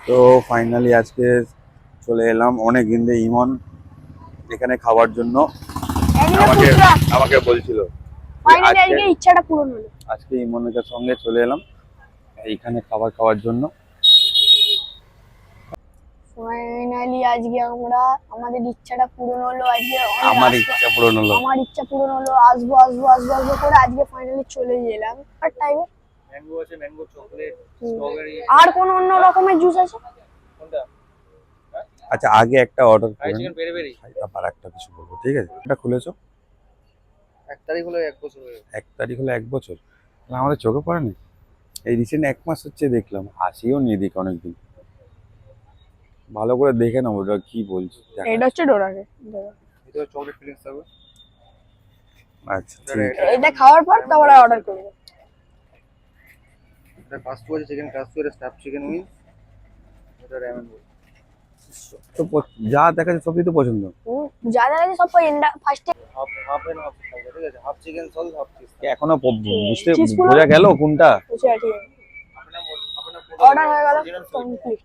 তো ফাইনালি আজকে চলে এলাম অনেক দিন ধরে ইমন এখানে খাওয়ার জন্য। আমাকে আমাকে বলছিল ফাইনালি আজকে আজকে ইচ্ছাটা পূরণ হলো। আজকে ইমনের সঙ্গে চলে এলাম এইখানে খাবার খাওয়ার জন্য। ফাইনালি আজকে আমরা আমাদের ইচ্ছাটা পূরণ হলো। আজকে আমার ইচ্ছা পূরণ হলো। আমার ইচ্ছা পূরণ হলো। আসবো আসবো আসবো আসবো করে আজকে ফাইনালি চলে এলাম। আর টাইমে ম্যাঙ্গো আছে, ম্যাঙ্গো চকলেট, স্ট্রবেরি। আর কোন অন্য রকমের জুস আছে? কোনটা? আচ্ছা আগে একটা অর্ডার ফ্রাই করে চিকেন পেরি পেরি। তারপর একটা কিছু বলবো, ঠিক আছে? এটা খুলেছো 1 তারিখ হলো 1 বছর হয়ে গেল। 1 তারিখ হলো 1 বছর। না, আমাদের চোখে পড়েনি। এই রিসেন্ট 1 মাস হচ্ছে দেখলাম, আসিও নি দিকে অনেকদিন। ভালো করে দেখে নেবো ওটা কি বলছি। এটা হচ্ছে ডোরাকে। এটা চকলেট ফিলিংস থাকবে। আচ্ছা ঠিক আছে। এটা খাওয়ার পর তারপরে অর্ডার করবো। এটা কাস্তু আছে, চিকেন কাস্তু, এটা স্টাফ চিকেন উইংস, এটা রামেন রোল। তো যা দেখা যাচ্ছে সবই তো পছন্দ। যা যা আছে সব ফার্স্টে হাফ হাফ এন্ড হাফ থাকবে, ঠিক আছে? হাফ চিকেন সল, হাফ চিজ। এখনো বুঝতে চিজগুলো বোঝা গেল কোনটা। ঠিক আছে অর্ডার হয়ে গেল কমপ্লিট।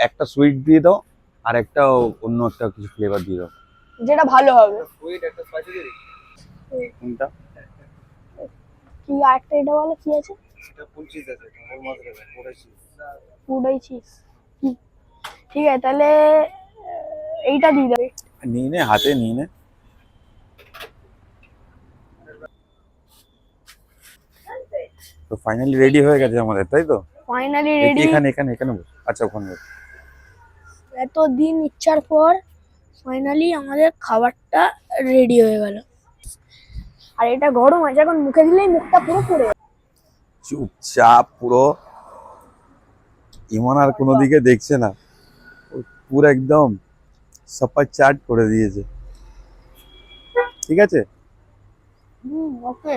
একটা সুইট দিয়ে দাও আর একটা অন্য একটা কিছু ফ্লেভার দিয়ে দাও। যেটা ভালো হবে। সুইট একটা স্পাইসি দিয়ে দিই। কোনটা? কি আরেকটা এটা বলো কি আছে? এটা ফুল চিজ আছে, হোল মাছ আছে, পুরো চিজ। পুরাই চিজ। ঠিক আছে তাহলে এইটা দিয়ে দেবে। নিয়ে নে, হাতে নিয়ে নে। তো ফাইনালি রেডি হয়ে গেছে আমাদের, তাই তো? Finally ready. এখানে এখানে এখানে বস। আচ্ছা ওখানে বস। এতদিন ইচ্ছার পর ফাইনালি আমাদের খাবারটা রেডি হয়ে গেল। আর এটা গরম আছে, এখন মুখে দিলেই মুখটা পুরো পুড়ে যাবে। চুপচাপ পুরো। ইমন আর কোনো দিকে দেখছে না, ও পুরো একদম সাপা চাট করে দিয়েছে। ঠিক আছে। ওকে।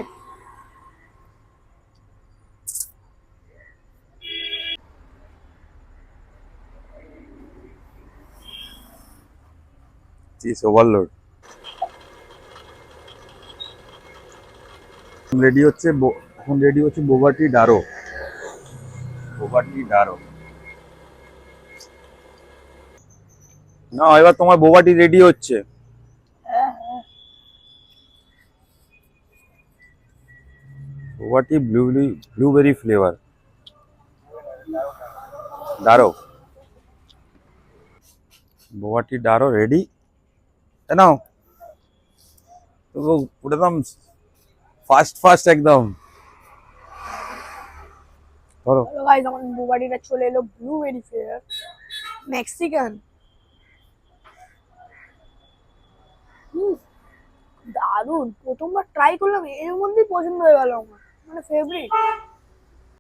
Cheese overload. রেডি হচ্ছে এখন রেডি হচ্ছে বোবাটি ডারো। বোবাটি ডারো না, এবার তোমার বোবাটি রেডি হচ্ছে। বোবাটি ব্লুবেরি ফ্লেভার ডারো। বোবাটি ডারো রেডি। নাও তো একদম ফাস্ট ফাস্ট একদম ধরো। হ্যালো গাইস, আমার বুবাডিটা চলে এলো ব্লুবেরি ফ্লেভার মেক্সিকান। দারুন, প্রথমবার ট্রাই করলাম, এর মধ্যেই পছন্দ হয়ে গেল আমার, মানে ফেভারিট।